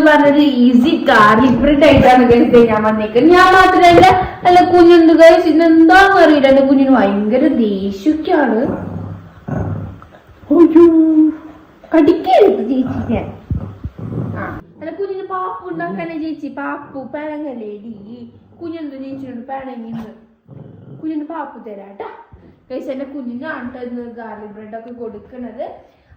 പറഞ്ഞൊരു easy garlic bread ആയിട്ടാണ് ഞാൻ വന്നേക്കുന്നത്. ഞാൻ മാത്രമല്ല അല്ല കുഞ്ഞുണ്ട് ഗൈസ്, ഇന്നെന്താന്ന് അറിയില്ല, എന്റെ കുഞ്ഞിന് ഭയങ്കര ദേഷ്യൊക്കെയാണ്. കടിക്കരുത് ചേച്ചി ഞാൻ. അല്ല കുഞ്ഞിന് പാപ്പു ഉണ്ടാക്കാനേ ചേച്ചി, പാപ്പു പിണങ്ങല്ലേടി. കുഞ്ഞെന്ത് ചേച്ചിയോട് പിണങ്ങിന്ന്, കുഞ്ഞിന് പാപ്പു തരാട്ടാ ഗൈസ്. എന്റെ കുഞ്ഞിനാണ് ഗാർലിക് ബ്രെഡ് ഒക്കെ കൊടുക്കണത്.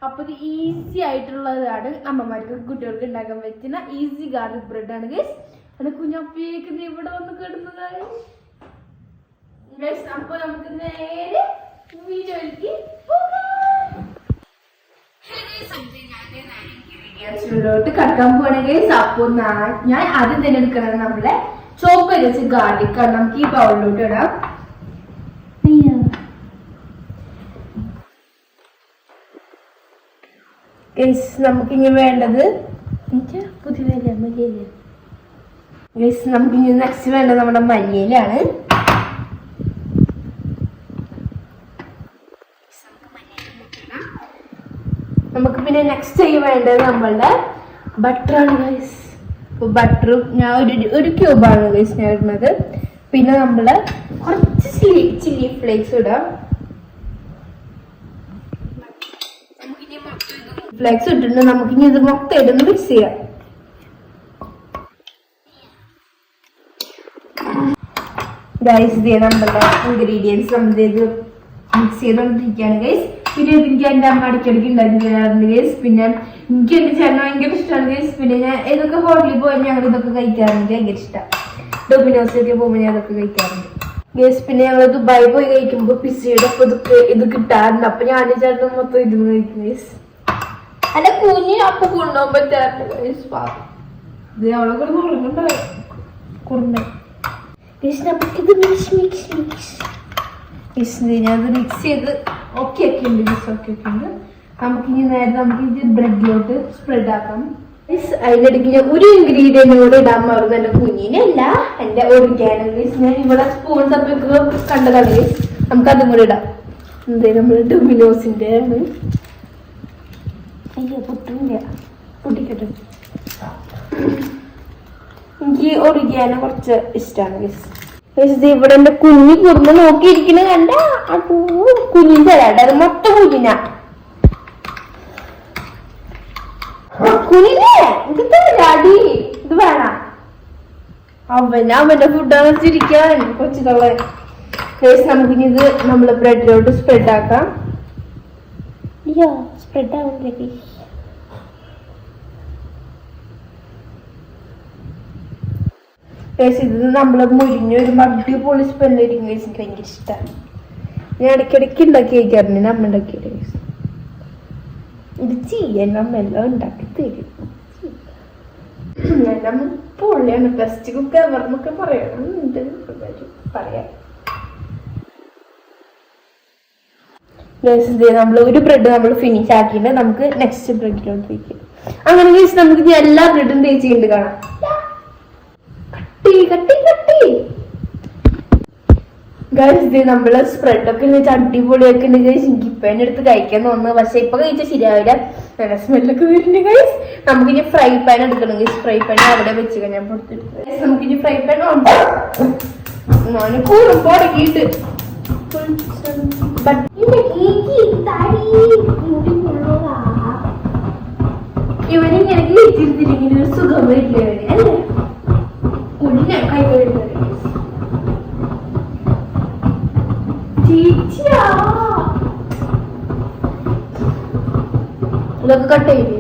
അപ്പൊ ഇത് ഈസി ആയിട്ടുള്ളതാണ്, അമ്മമാർക്ക് കുട്ടികൾക്ക് ഉണ്ടാക്കാൻ പറ്റുന്ന ഈസി ഗാർലിക് ബ്രെഡ് ആണ് ഗൈസ്. എന്റെ കുഞ്ഞപ്പേക്ക് ഇവിടെ വന്ന് കിടന്നതാണ് ഗൈസ്. അപ്പൊ നമുക്ക് നേരെ വീഡിയോയിലേക്ക് കടക്കാൻ പോവാണെങ്കിൽ അപ്പൊ ഞാൻ ആദ്യം തന്നെ എടുക്കുന്നത് നമ്മളെ ചോപ്പ് വെച്ച് ഗാർലിക് ആണ്. നമുക്ക് ഈ ബൗളിലോട്ട് ഇടാം. നമുക്കിനി വേണ്ടത് നമുക്കിനി നെക്സ്റ്റ് വേണ്ടത് നമ്മുടെ മല്ലിയിലാണ്. നമുക്ക് പിന്നെ നെക്സ്റ്റ് വേണ്ടത് നമ്മളുടെ ബട്ടറാണ് ഗൈസ്. ബട്ടറും ഞാൻ ഒരു ക്യൂബാണ് ഗൈസ് ഞാൻ ഇടുന്നത്. പിന്നെ നമ്മള് കുറച്ച് ചില്ലി ഫ്ലേക്സ് ഇടാം. ഫ്ലേക്സ് ഇട്ടിട്ടുണ്ട്. നമുക്കിനി ഇത് മൊത്തം ഇടുന്ന് മിക്സ് ചെയ്യാം. ഗൈസ് ഇത് നമ്മളുടെ ഇൻഗ്രീഡിയൻസ് നമ്മളിത് മിക്സ് ചെയ്തോണ്ടിരിക്കുകയാണ് ഗൈസ്. പിന്നെ എനിക്ക് എന്റെ അമ്മ അടിക്കടിക്ക് ഉണ്ടാക്കി തരാറുണ്ട് ഗൈസ്. പിന്നെ എനിക്ക് എന്റെ ചേട്ടൻ ഭയങ്കര ഇഷ്ടമാണ് ഗൈസ്. പിന്നെ ഞാൻ ഏതൊക്കെ ഹോട്ടലിൽ പോയാൽ ഞങ്ങൾ ഇതൊക്കെ കഴിക്കാറുണ്ട്, ഭയങ്കര ഇഷ്ടം. ഡൊമിനോസിലൊക്കെ പോകുമ്പോൾ ഞാൻ അതൊക്കെ കഴിക്കാറുണ്ട് ഗൈസ്. പിന്നെ ഞങ്ങൾ ദുബായി പോയി കഴിക്കുമ്പോൾ പിസയുടെ അപ്പൊ ഇത് കിട്ടാറുണ്ട്. അപ്പൊ ഞാൻ ചേട്ടൻ മൊത്തം ഇരുന്ന് കഴിക്കും ഗൈസ്. അല്ല കുഞ്ഞി അപ്പൊ കൊണ്ടുപോകാൻ പറ്റാറുണ്ട് ഗൈസ്. ഇത് അവളെ കൂടെ ഉറങ്ങണ്ടായി കുറുമ്പ ഗൈസ്. നമുക്കിത് ഞാനത് മിക്സ് ചെയ്ത് ഓക്കെ ഒക്കെ ഉണ്ട് ഗൈസ്. ഓക്കെ ഒക്കെ ഉണ്ട്. നമുക്കിനി നേരെ നമുക്ക് ഇത് ബ്രെഡിലോട്ട് സ്പ്രെഡ് ആക്കാം. അതിനിടയ്ക്ക് ഞാൻ ഒരു ഇൻഗ്രീഡിയന്റ് കൂടെ ഇടാൻ മറന്നു. എന്റെ കുഞ്ഞിനല്ല, എന്റെ ഒറിഗാനോ ഗൈസ്. ഞാൻ ഇവിടെ സ്പൂൺ തപ്പിയൊക്കെ കണ്ടതാണ് ഗൈസ്. നമുക്ക് അതും കൂടെ ഇടാം. എന്തേ നമ്മള് ഡൊമിനോസിന്റെ ആണ്. അയ്യോ പൊട്ടില്ല, പൊട്ടിക്കട്ടെ. എനിക്ക് ഒറിഗാനോ കുറച്ച് ഇഷ്ടമാണ് ഗൈസ്. ഇവിടെ എന്റെ കുഞ്ഞി കുറുമ്പ് നോക്കിയിരിക്കണ കണ്ട കുഞ്ഞിന്റെ തരാട്ടെ, അത് മൊത്തം കുഞ്ഞിനാ. കുഞ്ഞിനെ അടി ഇത് വേണ അവന്റെ ഫുഡാന്ന് വെച്ചിരിക്കാൻ കൊച്ചുകളെ. നമുക്കിനി ഇത് നമ്മള് ബ്രെഡിലോട്ട് സ്പ്രെഡ് ആക്കാം. അയ്യോ സ്പ്രെഡ് ആവുന്നില്ലേ. ഇത് നമ്മള് മുരിഞ്ഞ ഒരു അടിപൊളി സ്മെല്ലായിരിക്കും ഗൈസ്. എനിക്ക് ഭയങ്കര ഇഷ്ടമാണ്. ഞാൻ ഇടയ്ക്കിടയ്ക്ക് ഉണ്ടാക്കി കഴിക്കാറുണ്ട്. നമ്മ ഉണ്ടാക്കിയത് ഗൈസ്. ഇത് ചെയ്യാൻ നമ്മെല്ലാം ഉണ്ടാക്കി തരും. എല്ലാം പൊള്ളിയാണ്. ബെസ്റ്റ് കുക്ക് എവർന്നൊക്കെ പറയാനുണ്ട്, പറയാം. നമ്മൾ ഒരു ബ്രെഡ് നമ്മൾ ഫിനിഷ് ആക്കിയിട്ട് നമുക്ക് നെക്സ്റ്റ് ബ്രെഡിലോട്ട് വയ്ക്കാം. അങ്ങനെ ഗൈസ് നമുക്ക് എല്ലാ ബ്രെഡും തേച്ചിട്ടുണ്ട് കാണാം. ഗൈസ് നമ്മള് സ്പ്രെഡ് ഒക്കെ അടിപൊളിയൊക്കെ ഉണ്ട് ഗൈസ്. എനിക്ക് ഇപ്പൊ എന്നെ അടുത്ത് കഴിക്കാൻ തോന്നുന്നു, പക്ഷെ ഇപ്പൊ കഴിച്ചാൽ ശരിയാവില്ല, നല്ല സ്മെല്ലൊക്കെ വരുന്നുണ്ട് ഗൈസ്. നമുക്കിനി ഫ്രൈ പാൻ എടുക്കണം ഗൈസ്. ഫ്രൈ പാൻ അവിടെ വെച്ച് ഞാൻ പൊടുത്തിട്ട് നമുക്കിനി ഫ്രൈ പാൻ തുടങ്ങിയിട്ട് ഇവനിങ്ങനെ വീട്ടിരുത്തിരിക്കുന്ന ഒരു സുഖം വരില്ല അല്ലേ. കുഞ്ഞ കൈ വരുന്നത് ഇതൊക്കെ കട്ട് ചെയ്തേ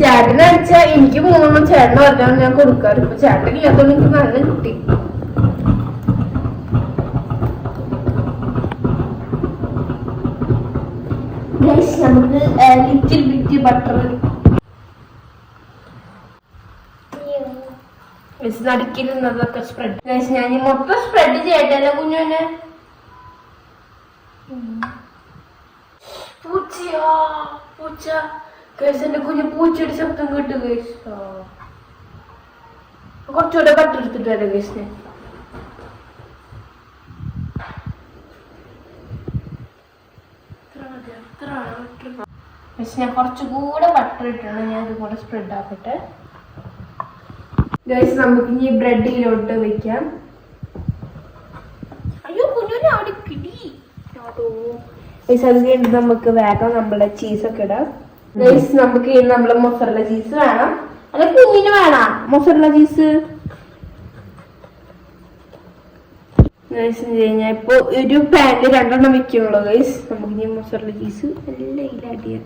ചേട്ടന് അടിച്ചാ എനിക്ക് 3 ചേട്ടന് പറഞ്ഞാണ് ഞാൻ കൊടുക്കാറ്. ഇപ്പൊ ചേട്ടൻ ഇല്ലാത്തോണ്ട് എനിക്ക് നല്ല കിട്ടി. നമുക്ക് ലിറ്റിൽ ബിറ്റ് ബട്ടർ നടുക്കിരുന്നതൊക്കെ സ്പ്രെഡ്. ഞാൻ മൊത്തം സ്പ്രെഡ് ചെയ്യട്ടല്ലോ കുഞ്ഞുനെ. പൂച്ചയാ പൂച്ച കേസ്. എന്റെ കുഞ്ഞ് പൂച്ചയുടെ ശബ്ദം കേട്ടു കേസ്. കുറച്ചുകൂടെ ബട്ടർ എടുത്തിട്ട് വരാം കേസിനെ. പക്ഷെ ഞാൻ കുറച്ചുകൂടെ ബട്ടർ ഇട്ടാണ് ഞാൻ ഇതുകൂടെ സ്പ്രെഡ് ആക്കട്ടെ ഗൈസ്. നമുക്ക് ഇനി ബ്രെഡിലോട്ട് വെക്കാം. അയ്യോ കുഞ്ഞുനെ അവിടെ കിടി. ഗൈസ് അത് കഴിഞ്ഞിട്ട് നമുക്ക് വേഗം നമ്മുടെ ചീസൊക്കെ ഇടാം. ഗൈസ് നമുക്ക് ഇനി നമ്മളെ മൊസറല്ല ചീസ് വേണം. അല്ല കുഞ്ഞിന് വേണം മൊസറല്ല ചീസ്. കഴിഞ്ഞാൽ ഇപ്പൊ ഒരു പാനിൽ 2 എണ്ണം വെക്കുന്നുള്ളൂ ഗൈസ്. നമുക്ക് ഇനി മൊസറല്ല ചീസ് എല്ലാം ആഡ് ചെയ്യാം.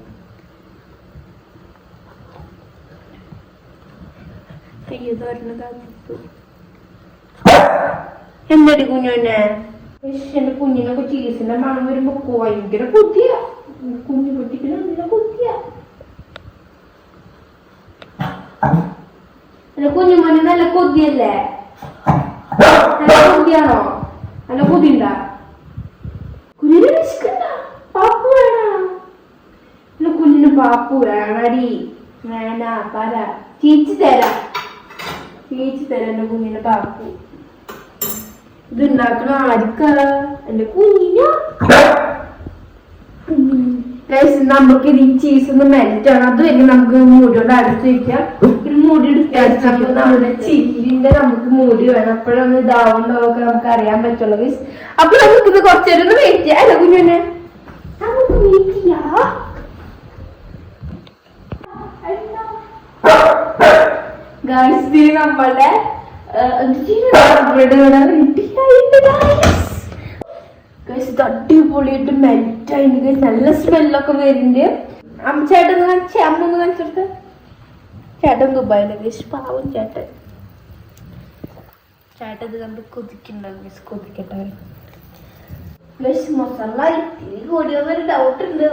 എന്നടി കുഞ്ഞുനെ എന്റെ കുഞ്ഞിനൊക്കെ ചീസിന്റെ മണം വരുമ്പോ ഭയങ്കര കൊതിയ. കുഞ്ഞു കുട്ടിക്ക് നല്ല കൊതിയ. കുഞ്ഞുമോന് നല്ല കൊതിയല്ലേ? നല്ല കൊതിയാണോ? നല്ല കൊതിയുണ്ടാ? കുഞ്ഞിന് വിശക്കണ്ട? പാപ്പു വേണ? കുഞ്ഞിന് പാപ്പു വേണടി. വേണ പറ ചീച്ചു തരാം. ചേച്ചി തരാം എന്റെ കുഞ്ഞിന്റെ പാപ്പു. ഇത് ഉണ്ടാക്കണ ആർക്കാ? എന്റെ കുഞ്ഞിന. നമുക്ക് ഈ ചീസ് ഒന്ന് മെൽറ്റ് ആണ്. അത് കഴിഞ്ഞ് നമുക്ക് മൂടിയോട് അടച്ചു വെക്കാം. ഒരു മൂടി എടുത്ത് നമ്മുടെ ചില്ലിന്റെ നമുക്ക് മൂടി വേണം. അപ്പോഴൊന്ന് ഇതാവുണ്ടോക്കെ നമുക്ക് അറിയാൻ പറ്റുള്ളൂ ഗൈസ്. അപ്പൊ നമുക്കിത് കുറച്ചേരം ഒന്ന് വെയിറ്റ് ചെയ്യാം അല്ല കുഞ്ഞുനെ? നമുക്ക് വെയിറ്റ് ചെയ്യാ. നമ്മളുടെ അടിപൊളിയായിട്ട് മെൽറ്റ് ആയിട്ട് നല്ല സ്മെല്ലൊക്കെ വരുന്നുണ്ട്. ചേട്ടൻ കാണിച്ചേ, അമ്മ ഒന്ന് കാണിച്ചെടുത്ത്. ചേട്ടൻ ദുബായിലെ ഗൈസ്, പാവം ചേട്ടൻ. ചേട്ടൻ ഇത് കണ്ട് കൊതിക്കുന്നുണ്ടാവും ഗൈസ്. കൊതിക്കട്ടെ ഗൈസ്. മസാല ഇത്തിരി കൂടിയൊന്നൊരു ഡൗട്ട് ഉണ്ട്.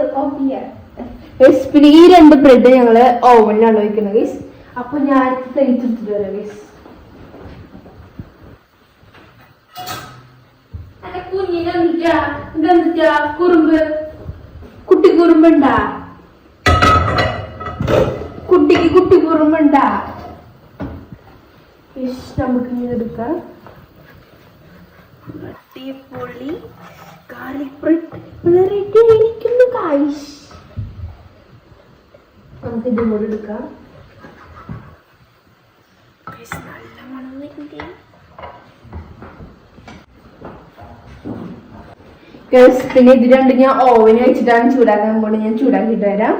ഗൈസ് പിന്നെ ഈ 2 ബ്രെഡ് ഞങ്ങള് ഓവനിലാണ് വയ്ക്കുന്നത് ഗൈസ്. അപ്പൊ ഞാൻ തയ്ച്ചെടുത്തിട്ട് വരാം ഗൈസ്. കുഞ്ഞിനെന്താ കുറുമ്പ്? കുട്ടി കുറുമ്പുണ്ടാ? കുട്ടിക്ക് കുട്ടി കുറുമ്പുണ്ടാ? നമുക്ക് ഇങ്ങനെ എടുക്കാം. അടിപൊളി ഗാർലിക് ബ്രെഡ് റെഡി ആയിരിക്കുന്നു ഗൈസ്. നമുക്ക് ഇതും കൂടെ എടുക്കാം. നല്ല മണം വരുന്നുണ്ട് ഗൈസ്. പിന്നെ ഇത് 2 ഞാൻ ഓവന് വെച്ചിട്ടാണ് ചൂടാക്കാൻ പോകുന്നത്. ഞാൻ ചൂടാക്കിട്ട് വരാം.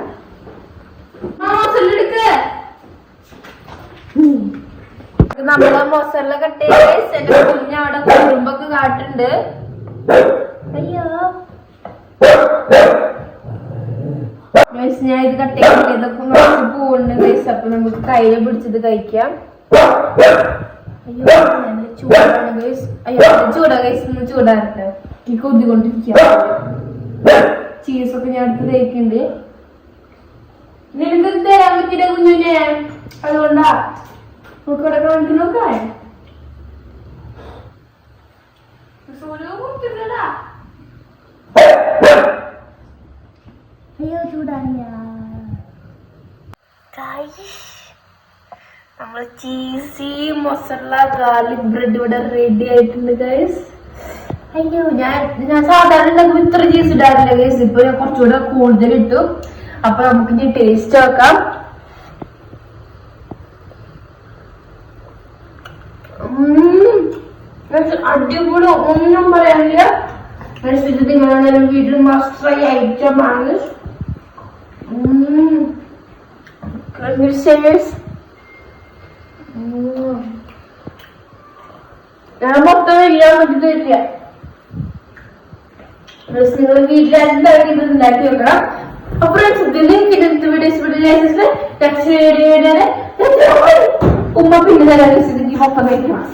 നമ്മളെ മൊസറല കട്ട് ചെയ്ത് കുഞ്ഞ് അവിടെ കുറുമ്പൊക്കെ കാട്ടുണ്ട്. അയ്യോ ഞാൻ ഇത് കട്ട് ചെയ്തൊക്കെ പോകുന്നുണ്ട് ഗൈസ്. അപ്പൊ നമുക്ക് കയ്യില് പിടിച്ചത് കഴിക്കാം. അയ്യോ നല്ല ചൂടാണ് ഗൈസ്. അയ്യോ ചൂടാ ഗൈസ്. ഒന്ന് ചൂടാറട്ടെ. ഈ കൊതികൊണ്ടിരിക്കുക. ചീസൊക്കെ ഞാൻ അടുത്ത് തേക്കുന്നുണ്ട്. നിനക്ക് തരാൻ പറ്റില്ല കുഞ്ഞിനെ, അതുകൊണ്ടാ നമുക്കിവിടെ കാണിക്കുന്നൊക്കെ. അയ്യോ ചൂടാനില്ല. നമ്മള് ചീസി മൊസറല ഗാർലിക് ബ്രെഡ് ഇവിടെ റെഡി ആയിട്ടുണ്ട് ഗൈസ്. അയ്യോ ഞാൻ സാധാരണ ഇത്ര ചീസ് ഇടാറില്ല ഗൈസ്. ഇപ്പൊ ഞാൻ കുറച്ചുകൂടെ കൂടുതൽ ഇട്ടു. അപ്പൊ നമുക്ക് ഇനി ടേസ്റ്റ് നോക്കാം. അടിപൊളി, ഒന്നും പറയാനില്ല. ഇത് നിങ്ങളെ വീട്ടിൽ മസ്റ്റ് ട്രൈ ഐറ്റം ആണ്. ഞാൻ മൊത്തം ഇല്ലാൻ പറ്റില്ല. നിങ്ങൾ വീട്ടിലെന്തായാലും ഇത് ഉണ്ടാക്കി വെക്കണം. അപ്പൊ ഉമ്മ പിന്നെ തരാൻ ഒപ്പം കഴിക്കണം.